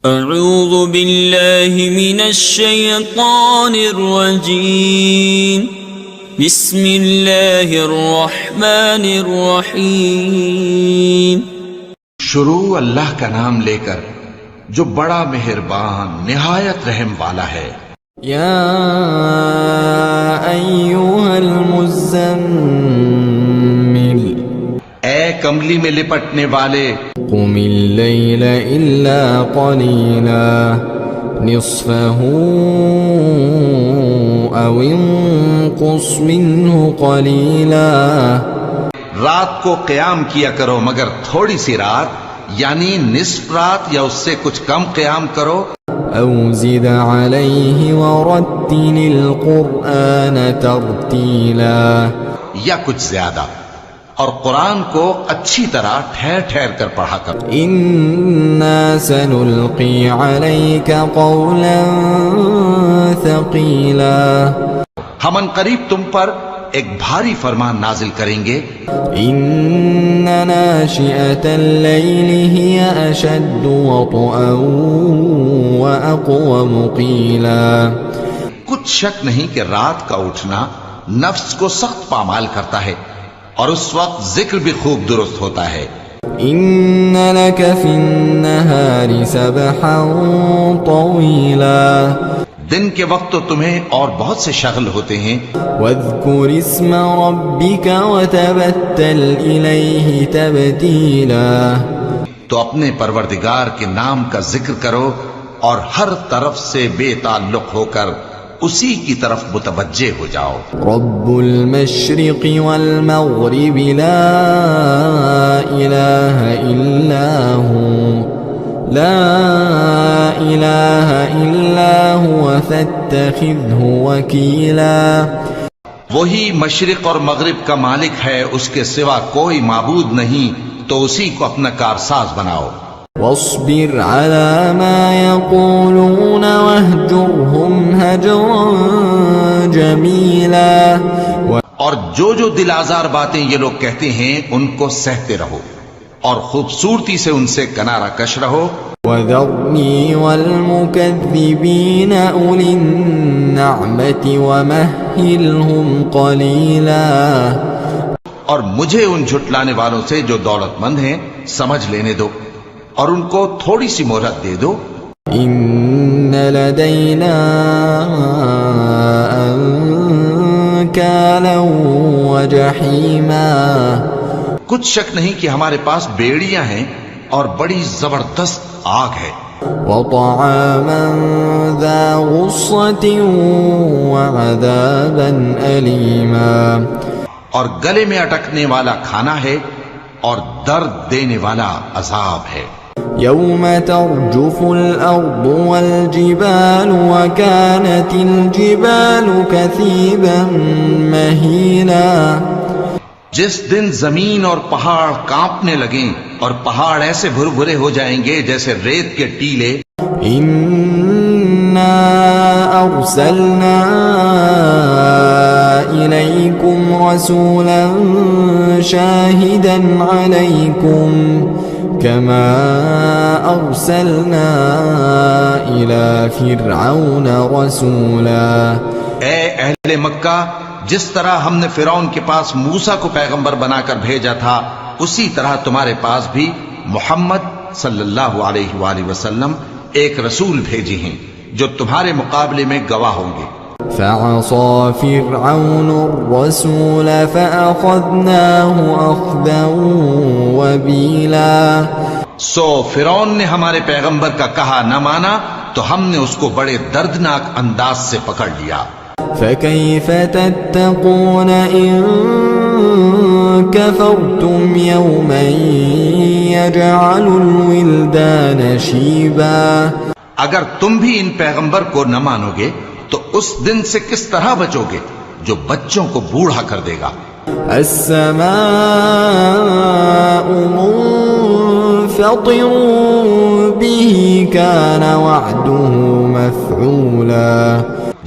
اعوذ باللہ من الشیطان الرجیم بسم اللہ الرحمن الرحیم شروع اللہ کا نام لے کر جو بڑا مہربان نہایت رحم والا ہے۔ یا ایھا المزمل، اے کملی میں لپٹنے والے، قم اللیل الا قلیلا نصفہ او انقص منہ قلیلا، رات کو قیام کیا کرو مگر تھوڑی سی رات، یعنی نصف رات یا اس سے کچھ کم قیام کرو، او زد علیہ ورتل القرآن ترتیلا، یا کچھ زیادہ، اور قرآن کو اچھی طرح ٹھہر ٹھہر کر پڑھا کرو۔ انا سنلقی علیک قولا ثقیلا، ہم ان قریب تم پر ایک بھاری فرمان نازل کریں گے۔ ان ناشئۃ اللیل ہی اشد وطئا واقوم قیلا، کچھ شک نہیں کہ رات کا اٹھنا نفس کو سخت پامال کرتا ہے، اور اس وقت ذکر بھی خوب درست ہوتا ہے۔ ان لک فی النہار سبحا طویلا، دن کے وقت تو تمہیں اور بہت سے شغل ہوتے ہیں، واذکر اسم ربک وتبتل الیہ تبتیلا، تو اپنے پروردگار کے نام کا ذکر کرو اور ہر طرف سے بے تعلق ہو کر اسی کی طرف متوجہ ہو جاؤ۔ رب المشرق والمغرب لا الہ الا ہو، لا الہ الا ہوا فاتخذہ وکیلا، وہی مشرق اور مغرب کا مالک ہے، اس کے سوا کوئی معبود نہیں، تو اسی کو اپنا کارساز بناؤ۔ واصبر على ما يقولون واهجرهم هجرا جميلا، اور جو دل آزار باتیں یہ لوگ کہتے ہیں ان کو سہتے رہو، اور خوبصورتی سے ان سے کنارہ کش رہو۔ وذرني والمكذبين أولي النعمة ومهلهم قليلا، اور مجھے ان جھٹلانے والوں سے جو دولت مند ہیں سمجھ لینے دو، اور ان کو تھوڑی سی مہلت دے دو۔ ان لدینا انکالا وجحیما، کچھ شک نہیں کہ ہمارے پاس بیڑیاں ہیں اور بڑی زبردست آگ ہے، وطعاما ذا غصة وعذابا أليما، اور گلے میں اٹکنے والا کھانا ہے اور درد دینے والا عذاب ہے۔ يوم ترجف الأرض والجبال وكانت الجبال كثيبا مهيلا، جس دن زمین اور پہاڑ کانپنے لگیں اور پہاڑ ایسے بھر بھرے ہو جائیں گے جیسے ریت کے ٹیلے۔ إنا أرسلنا إليكم رسولا شاهدا عليكم كما أرسلنا إلى فرعون رسولا، اے اہل مکہ، جس طرح ہم نے فرعون کے پاس موسیٰ کو پیغمبر بنا کر بھیجا تھا، اسی طرح تمہارے پاس بھی محمد صلی اللہ علیہ وآلہ وسلم ایک رسول بھیجی ہیں جو تمہارے مقابلے میں گواہ ہوں گے۔ فعصى فرعون الرسول فأخذناه أخذا وبيلا، سو فرعون نے ہمارے پیغمبر کا کہا نہ مانا تو ہم نے اس کو بڑے دردناک انداز سے پکڑ لیا۔ فكيف تتقون إن كفرتم يوما يجعل الولدان شيبا، اگر تم بھی ان پیغمبر کو نہ مانو گے تو اس دن سے کس طرح بچو گے جو بچوں کو بوڑھا کر دے گا۔ السماء منفطر به كان وعده مفعولا،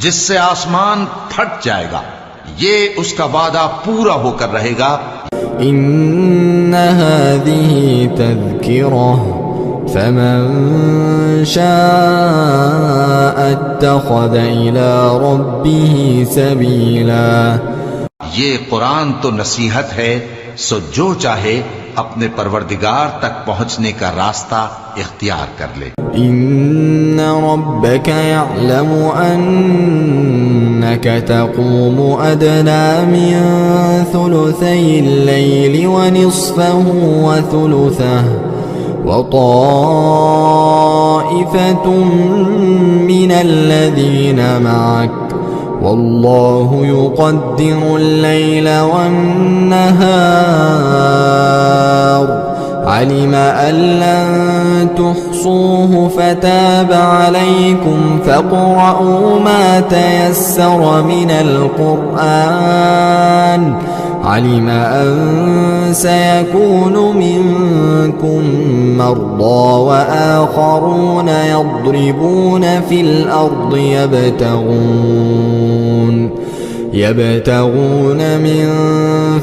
جس سے آسمان پھٹ جائے گا، یہ اس کا وعدہ پورا ہو کر رہے گا۔ ان هذه تذکرہ فمن شاء اتخذ إلى ربه سبيلا یہ قرآن تو نصیحت ہے، سو جو چاہے اپنے پروردگار تک پہنچنے کا راستہ اختیار کر لے۔ إن ربك يعلم أنك تقوم أدنى من ثلثي الليل ونصفه وثلثه وطائفة من الذين معك والله يقدر الليل والنهار علم أن لن تحصوه فتاب عليكم فاقرؤوا ما تيسر من القرآن علم أن سيكون منكم مرضى وآخرون يضربون في الأرض يبتغون من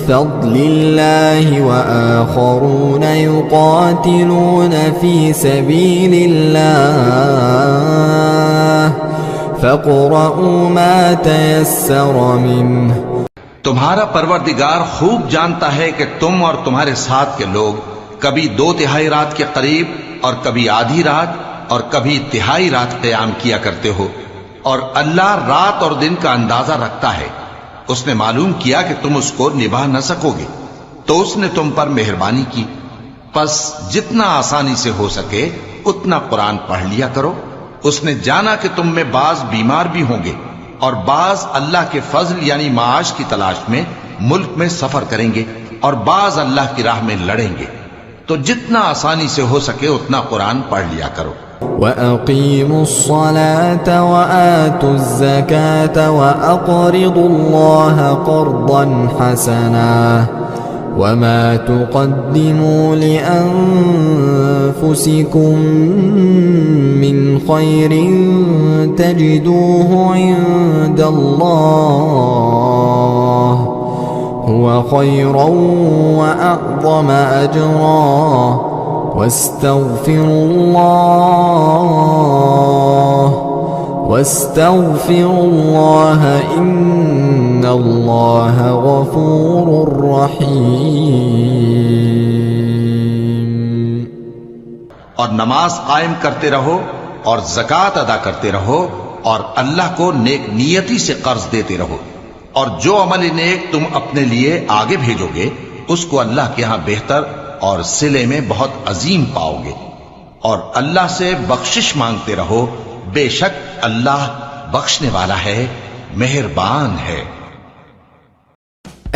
فضل الله وآخرون يقاتلون في سبيل الله فاقرؤوا ما تيسر منه۔ تمہارا پروردگار خوب جانتا ہے کہ تم اور تمہارے ساتھ کے لوگ کبھی 2/3 رات کے قریب اور کبھی آدھی رات اور کبھی تہائی رات قیام کیا کرتے ہو، اور اللہ رات اور دن کا اندازہ رکھتا ہے۔ اس نے معلوم کیا کہ تم اس کو نبھا نہ سکو گے تو اس نے تم پر مہربانی کی، پس جتنا آسانی سے ہو سکے اتنا قرآن پڑھ لیا کرو۔ اس نے جانا کہ تم میں بعض بیمار بھی ہوں گے اور بعض اللہ کے فضل یعنی معاش کی تلاش میں ملک میں سفر کریں گے اور بعض اللہ کی راہ میں لڑیں گے، تو جتنا آسانی سے ہو سکے اتنا قرآن پڑھ لیا کرو۔ وَأَقِيمُوا الصَّلَاةَ وَآتُوا الزَّكَاةَ وَأَقْرِضُوا اللَّهَ قَرْضًا حَسَنًا وَمَا تُقَدِّمُوا لِأَنفُسِكُم مِّنْ خَيْرٍ تَجِدُوهُ عِندَ اللَّهِ هُوَ خَيْرًا وَأَعْظَمَ أَجْرًا واستغفروا الله إن الله غفور رحيم۔ اور نماز قائم کرتے رہو اور زکوٰۃ ادا کرتے رہو اور اللہ کو نیک نیتی سے قرض دیتے رہو، اور جو عمل نیک تم اپنے لیے آگے بھیجو گے اس کو اللہ کے ہاں بہتر اور صلے میں بہت عظیم پاؤ گے، اور اللہ سے بخشش مانگتے رہو، بے شک اللہ بخشنے والا ہے، مہربان ہے۔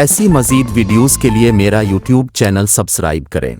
ایسی مزید ویڈیوز کے لیے میرا یوٹیوب چینل سبسکرائب کریں۔